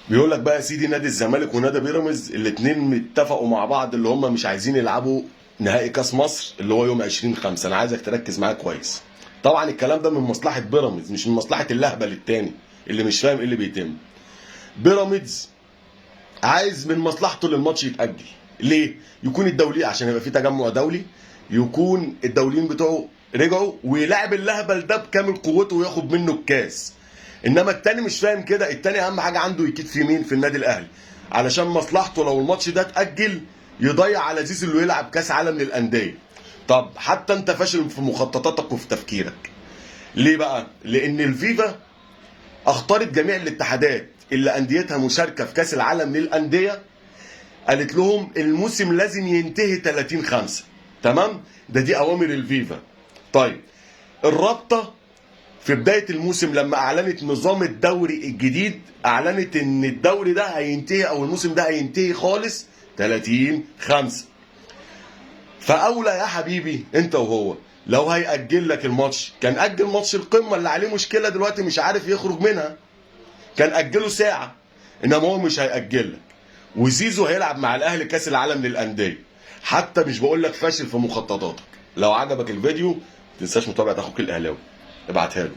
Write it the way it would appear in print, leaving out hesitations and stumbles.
بيقول لك بقى يا سيدي، نادي الزمالك ونادي بيراميدز الاثنين اتفقوا مع بعض اللي هم مش عايزين يلعبوا نهائي كاس مصر اللي هو يوم 20/5. انا عايزك تركز معايا كويس. طبعا الكلام ده من مصلحه بيراميدز، مش من مصلحه اللهبل التاني اللي مش فاهم ايه اللي بيتم. بيراميدز عايز من مصلحته ان الماتش يتاجل. ليه؟ يكون الدولي عشان يبقى في تجمع دولي، يكون الدوليين بتوعه رجعوا ويلعب اللهبل ده بكامل قوته وياخد منه الكاس. انما التاني مش فاهم كده. التاني اهم حاجه عنده يكيد في مين؟ في النادي الاهلي، علشان مصلحته لو الماتش ده اتاجل يضيع على زيزو اللي يلعب كاس عالم للانديه. طب حتى انت فاشل في مخططاتك وفي تفكيرك. ليه بقى؟ لان الفيفا اختارت جميع الاتحادات اللي انديتها مشاركه في كاس العالم للانديه، قالت لهم الموسم لازم ينتهي 30/5. تمام؟ دي اوامر الفيفا. طيب الرابطه في بدايه الموسم لما اعلنت نظام الدوري الجديد، اعلنت ان الدوري ده هينتهي او الموسم ده هينتهي خالص 30/5. فاولى يا حبيبي انت وهو، لو هيأجل لك الماتش كان أجل ماتش القمة اللي عليه مشكلة دلوقتي مش عارف يخرج منها، كان أجله ساعة. إنما هو مش هيأجل لك، وزيزو هيلعب مع الأهلي كأس العالم للأندية. حتى مش بقول لك فاشل في مخططاتك. لو عجبك الفيديو ما تنساش متابعة أخوك الأهلاوي، ابعتها له.